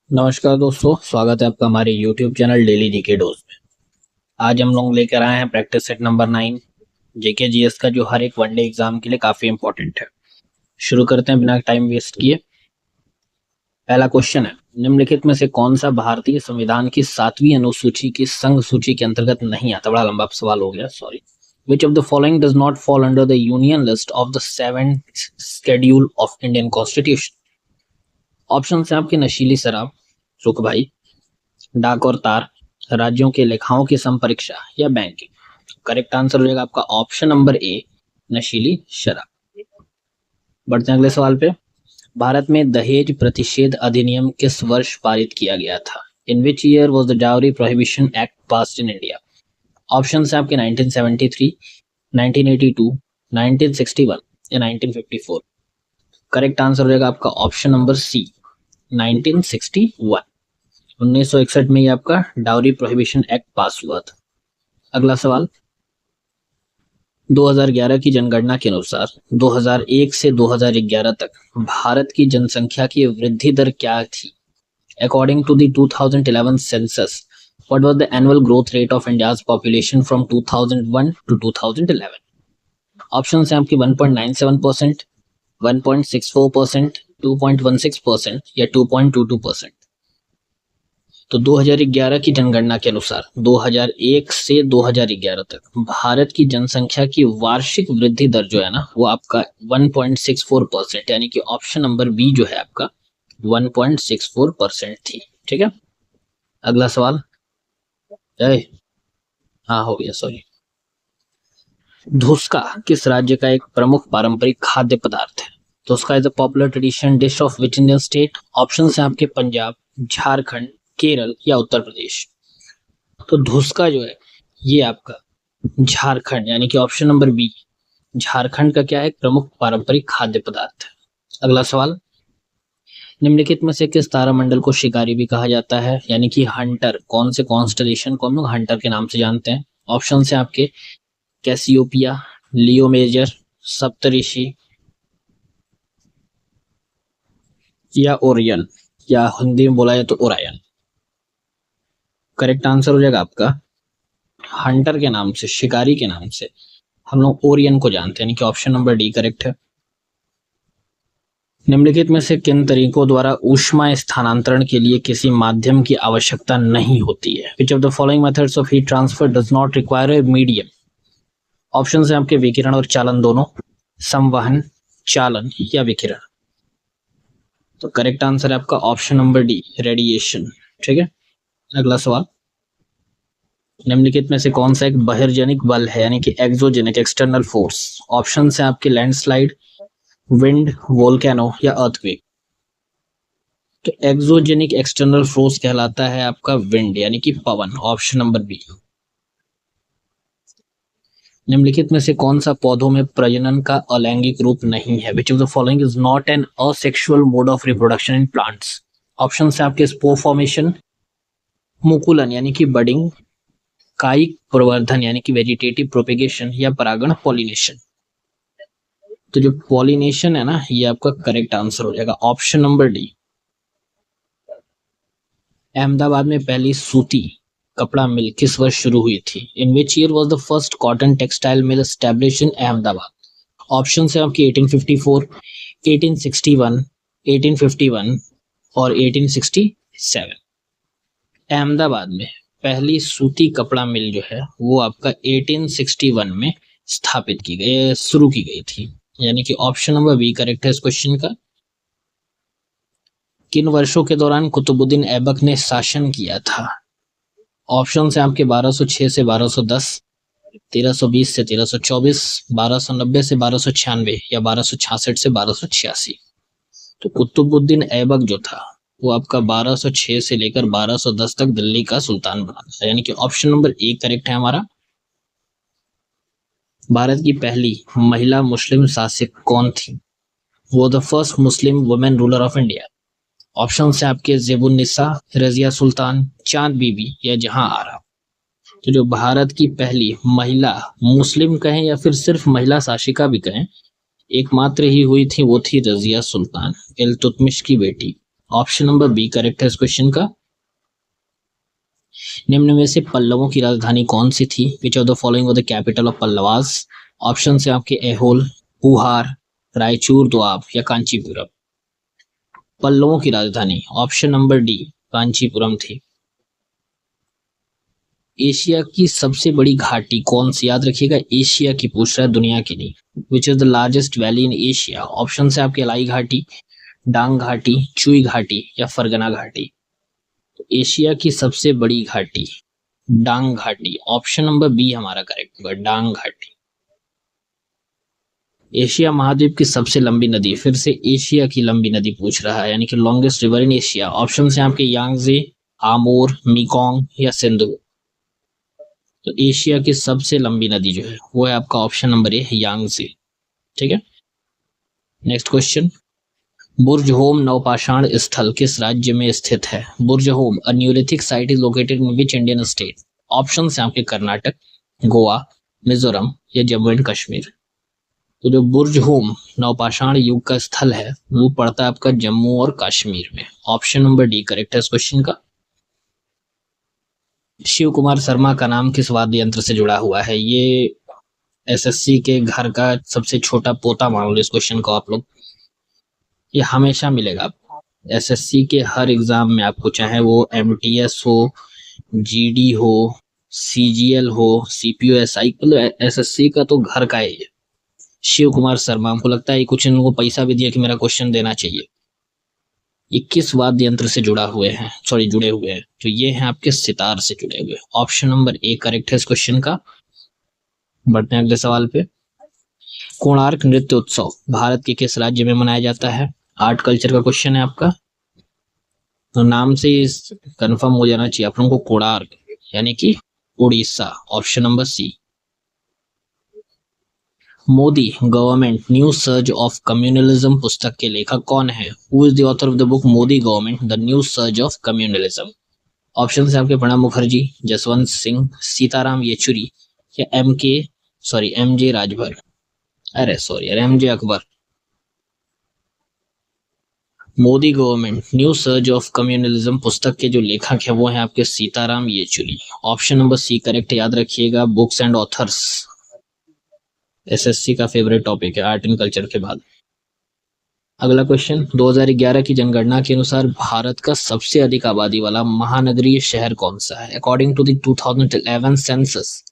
नमस्कार दोस्तों, स्वागत है आपका हमारे YouTube channel daily GK dose में। आज हम लोग लेकर आए हैं प्रैक्टिस सेट नंबर 9 जेके जीएस का, जो हर एक वनडे एग्जाम के लिए काफी इंपॉर्टेंट है। शुरू करते हैं बिना टाइम वेस्ट किए। पहला क्वेश्चन है, निम्नलिखित में से कौन सा भारतीय संविधान की 7वीं अनुसूची की संघ सूची के अंतर्गत नहीं आता। बड़ा लंबा सवाल हो गया, sorry. Which of the following does not fall under the union list of the 7th schedule of Indian Constitution? Option है आपके नशीली शराब, रुक भाई, डाक और तार, राज्यों के लेखाओं की संपरीक्षा या बैंकिंग। करेक्ट आंसर हो जाएगा आपका ऑप्शन नंबर ए, नशीली शराब। बढ़ते हैं अगले सवाल पे। भारत में दहेज प्रतिषेध अधिनियम किस वर्ष पारित किया गया था? In which year was the dowry prohibition act passed in India? Option है आपके 1973, 1982, 1961 या 1954। करेक्ट आंसर हो जाएगा आपका ऑप्शन नंबर सी, 1961। 1961 में ये आपका डाउरी प्रोहिबिशन एक्ट पास हुआ था। अगला सवाल, 2011 की जनगणना के अनुसार 2001 से 2011 तक भारत की जनसंख्या की वृद्धि दर क्या थी? According to the 2011 census, what was the annual growth rate of India's population from 2001 to 2011? Option है आपके 1.97%, 1.64%, 2.16% या 2.22%। तो 2011 की जनगणना के अनुसार 2001 से 2011 तक भारत की जनसंख्या की वार्षिक वृद्धि दर जो है ना, वो आपका 1.64%, यानी कि ऑप्शन नंबर बी जो है आपका 1.64% थी। ठीक है, अगला सवाल। हाँ हो गया, सॉरी। धुसका किस राज्य का एक प्रमुख पारंपरिक खाद्य पदार्थ है? Dhuska is a popular tradition dish of which Indian state? Option है आपके पंजाब, झारखंड, केरल या उत्तर प्रदेश। तो धुसका जो है ये आपका झारखंड, यानी कि ऑप्शन नंबर बी, झारखंड का क्या है, प्रमुख पारंपरिक खाद्य पदार्थ है। अगला सवाल, निम्नलिखित में से किस तारामंडल को शिकारी भी कहा जाता है, यानी कि हंटर? कौन से कॉन्स्टलेशन को हम लोग हंटर के नाम से जानते हैं? ऑप्शन है आपके कैसियोपिया, लियो मेजर, सप्तऋषि या ओरियन, या हिंदी में बोला जाए तो ओरायन। करेक्ट आंसर हो जाएगा आपका हंटर के नाम से, शिकारी के नाम से हम लोग ओरियन को जानते हैं, यानी कि ऑप्शन नंबर डी करेक्ट है। निम्नलिखित में से किन तरीकों द्वारा ऊष्मा स्थानांतरण के लिए किसी माध्यम की आवश्यकता नहीं होती है? Which of the following methods of heat transfer does not require a medium? Option है आपके विकिरण और चालन दोनों, संवहन, चालन या विकिरण। तो करेक्ट आंसर है आपका ऑप्शन नंबर डी, रेडिएशन। ठीक है, अगला सवाल, निम्नलिखित में से कौन सा एक बहिर्जनिक बल है, यानी कि एक्सोजेनिक, एक्सटर्नल फोर्स? ऑप्शन है आपके लैंडस्लाइड, विंड, वोल्केनो या अर्थक्वेक। तो एक्सोजेनिक एक्सटर्नल फोर्स कहलाता है आपका विंड, यानी कि पवन, ऑप्शन नंबर बी। निम्नलिखित में से कौन सा पौधों में प्रजनन का अलैंगिक रूप नहीं है? Which of the following is not an asexual mode of reproduction in plants? Option है आपके स्पोर फॉर्मेशन, मुकुलन यानी कि बडिंग, कायिक प्रवर्धन यानी कि वेजिटेटिव प्रोपेगेशन या परागण पॉलिनेशन। तो जो पॉलिनेशन है ना, ये आपका करेक्ट आंसर हो जाएगा ऑप्शन नंबर डी। अहमदाबाद में पहली सूती कपड़ा मिल किस वर्ष शुरू हुई थी? In which year was the first cotton textile mill established in Ahmedabad? Option है आपके 1854, 1861, 1851 और 1867। अहमदाबाद में पहली सूती कपड़ा मिल जो है वो आपका 1861 में स्थापित की गई, शुरू की गई थी, यानी कि ऑप्शन नंबर बी करेक्ट है इस क्वेश्चन का। किन वर्षों के दौरान कुतुबुद्दीन ऐबक ने शासन किया था? ऑप्शन है आपके 1206 से 1210, 1320 से 1324, 1290 से 1296 या 1266 से 1286। तो कुतुबुद्दीन ऐबक जो था वो आपका 1206 से लेकर 1210 तक दिल्ली का सुल्तान बना था, यानी कि ऑप्शन नंबर ए करेक्ट है हमारा। भारत की पहली महिला मुस्लिम शासक कौन थी? वो the first Muslim women ruler of India. Option है आपके ज़ेबुन्निसा, रजिया सुल्तान, चांद बीबी या जहां आरा। तो जो भारत की पहली महिला मुस्लिम कहें या फिर सिर्फ महिला शासिका भी कहें, एकमात्र ही हुई थी, वो थी रजिया सुल्तान, इल्तुतमिश की बेटी। ऑप्शन नंबर बी करेक्ट है इस क्वेश्चन का। निम्न में से पल्लवों की राजधानी कौन सी थी? Which of the following was the capital of Pallavas? Option से आपके ऐहोल, पुहार, रायचूर दोआब या कांचीपुरम। पल्लवों की राजधानी ऑप्शन नंबर डी कांचीपुरम थी। एशिया की सबसे बड़ी घाटी कौन सी? याद रखिएगा एशिया की पूछ रहा है, दुनिया की नहीं। विच is the largest valley in Asia? Option से आपके लाई घाटी, डांग घाटी, चुई घाटी या फरगना घाटी। तो एशिया की सबसे बड़ी घाटी डांग घाटी, ऑप्शन नंबर बी हमारा करेक्ट होगा, डांग घाटी। एशिया महाद्वीप की सबसे लंबी नदी, फिर से एशिया की लंबी नदी पूछ रहा है, यानी कि longest river in Asia. Option से आपके यांगजे, आमोर, मेकोंग या सिंधु। तो एशिया की सबसे लंबी नदी जो है वो है आपका ऑप्शन नंबर ए यांगजे। ठीक है, नेक्स्ट क्वेश्चन। बुर्ज होम नवपाषाण स्थल किस राज्य में स्थित है? Burzahom a neolithic site is located in which Indian state? Option से आपके कर्नाटक, गोवा, मिजोरम या जम्मू एंड कश्मीर। तो जो बुर्ज होम नवपाषाण युग का स्थल है वो पड़ता है आपका जम्मू और कश्मीर में। ऑप्शन नंबर डी करेक्ट है इस क्वेश्चन का। शिव कुमार शर्मा का नाम किस वाद्य यंत्र से जुड़ा हुआ है? ये एसएससी के घर का सबसे छोटा पोता मान लो इस क्वेश्चन को आप लोग। ये हमेशा मिलेगा आपको एसएससी के हर एग्जाम में, आपको चाहे वो एमटीएस हो, जीडी हो, सीजीएल हो, सीपीयूएसआई, एसएससी का तो घर का है ये। शिव कुमार शर्मा, हमको लगता है कुछ इनको पैसा भी दिया कि मेरा क्वेश्चन देना चाहिए। ये किस वाद्य यंत्र से जुड़े हुए हैं? तो ये हैं आपके सितार से जुड़े हुए। ऑप्शन नंबर ए करेक्ट है इस क्वेश्चन का। बढ़ते हैं अगले सवाल पे। कोणार्क नृत्य उत्सव भारत के किस राज्य में मनाया जाता है? आर्ट कल्चर का क्वेश्चन है आपका, तो नाम से कंफर्म हो जाना चाहिए आप लोगों को, कोणार्क यानी कि Orissa. Option number C. Modi government new surge of communalism पुस्तक के लेखक कौन है? Who is the author of the book Modi government the new surge of communalism? Option से आपके प्रणब मुखर्जी, जसवंत सिंह, सीताराम येचुरी या MJ Rajbhar. MJ Akbar. Modi government new surge of communalism पुस्तक के जो लेखक है वो है आपके Sitaram Yechury. Option number C correct, याद रखिएगा बुक्स एंड ऑथर्स एसएससी का फेवरेट टॉपिक है आर्ट एंड कल्चर के बाद। अगला क्वेश्चन, 2011 की जनगणना के अनुसार भारत का सबसे अधिक आबादी वाला महानगरीय शहर कौन सा है? According to the 2011 census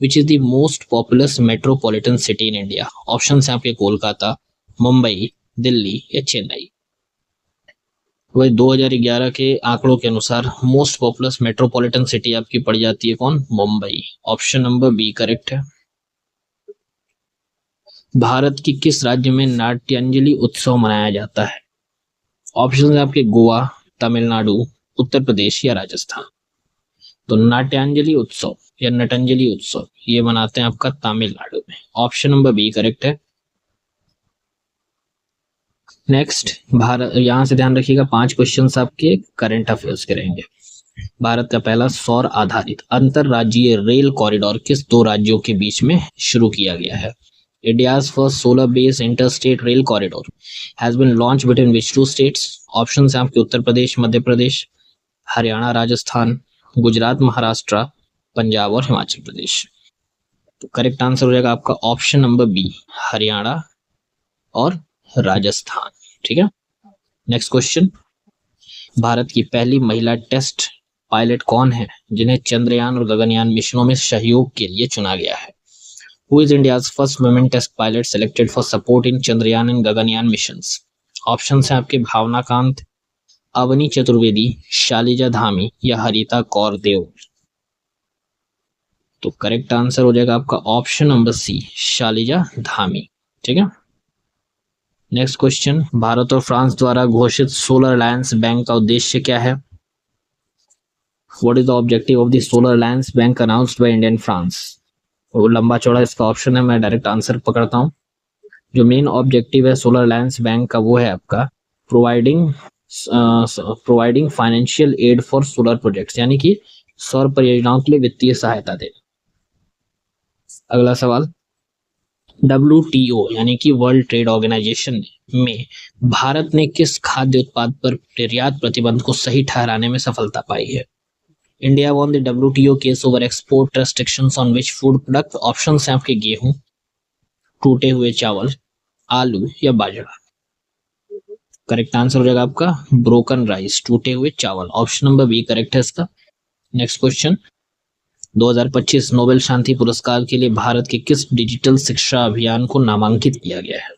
which is the most populous metropolitan city in India? Option है आपके कोलकाता, मुंबई, दिल्ली या चेन्नई। वही 2011 के आंकड़ों के अनुसार मोस्ट पॉपुलस मेट्रोपॉलिटन सिटी आपकी पड़ जाती है कौन? Mumbai. Option number B correct है। भारत की किस राज्य में नाट्यांजलि उत्सव मनाया जाता है? ऑप्शन है आपके गोवा, तमिलनाडु, उत्तर प्रदेश या राजस्थान। तो नाट्यांजलि उत्सव या नटांजलि उत्सव ये मनाते हैं आपका तमिलनाडु में। ऑप्शन नंबर बी करेक्ट है। नेक्स्ट, भारत, यहां से ध्यान रखिएगा 5 क्वेश्चंस आपके करंट अफेयर्स के रहेंगे। भारत का पहला सौर आधारित अंतरराज्यीय रेल कॉरिडोर किस 2 राज्यों के बीच में शुरू किया गया है? India's first solar-based interstate rail corridor has been launched between which 2 states? Option है आपके उत्तर प्रदेश, मध्य प्रदेश, हरियाणा, राजस्थान, गुजरात, महाराष्ट्र, पंजाब और हिमाचल प्रदेश। तो करेक्ट आंसर हो जाएगा आपका ऑप्शन नंबर बी, हरियाणा और राजस्थान। ठीक है, नेक्स्ट क्वेश्चन। भारत की पहली महिला टेस्ट पायलट कौन है जिन्हें चंद्रयान और गगनयान मिशनों में सहयोग के लिए चुना गया है? Who is India's first women test pilot selected for support in Chandrayaan and Gaganyaan missions? Options हैं आपके भावना कांत, अवनी चतुर्वेदी, शालिजा धामी या हरिता कौर देव। तो करेक्ट आंसर हो जाएगा आपका ऑप्शन नंबर सी, शालिजा धामी। ठीक है, नेक्स्ट क्वेश्चन। भारत और फ्रांस द्वारा घोषित सोलर अलायंस बैंक का उद्देश्य क्या है? What is the objective of the Solar Alliance Bank announced by India and France? वो लंबा चौड़ा इसका ऑप्शन है, मैं डायरेक्ट आंसर पकड़ता हूँ। जो मेन ऑब्जेक्टिव है सोलर अलायंस बैंक का वो है आपका providing financial aid for solar projects, यानी कि सौर परियोजनाओं के लिए वित्तीय सहायता देना। अगला सवाल, WTO यानी कि वर्ल्ड ट्रेड ऑर्गेनाइजेशन में भारत ने किस खाद्य उत्पाद पर निर्यात प्रतिबंध को सही ठहराने में सफलता पाई है? India won the WTO case over export restrictions on which food product? Options हैं आपके गेहूं, टूटे हुए चावल, आलू या बाजरा। करेक्ट आंसर हो जाएगा आपका ब्रोकन राइस, टूटे हुए चावल। ऑप्शन नंबर बी करेक्ट है इसका। नेक्स्ट क्वेश्चन, 2025 नोबेल शांति पुरस्कार के लिए भारत के किस डिजिटल शिक्षा अभियान को नामांकित किया गया है?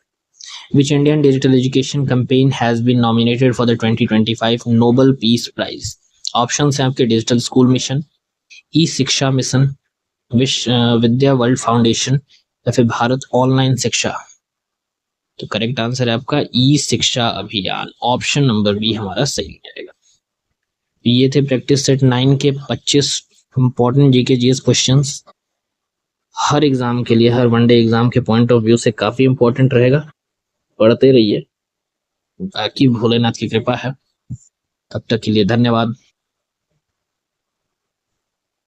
Which Indian digital education campaign has been nominated for the 2025 Nobel Peace Prize? Options हैं आपके डिजिटल स्कूल मिशन, ई शिक्षा मिशन, विद्या वर्ल्ड फाउंडेशन या फिर भारत ऑनलाइन शिक्षा। तो करेक्ट आंसर है आपका ई शिक्षा अभियान। ऑप्शन नंबर बी हमारा सही रहेगा। ये थे प्रैक्टिस सेट 9 के 25 इंपॉर्टेंट जीके जीएस क्वेश्चंस। हर एग्जाम के लिए, हर वनडे एग्जाम के पॉइंट ऑफ व्यू से काफी इंपॉर्टेंट रहेगा। पढ़ते रहिए, बाकी भोलेनाथ की कृपा है। तब तक के लिए धन्यवाद।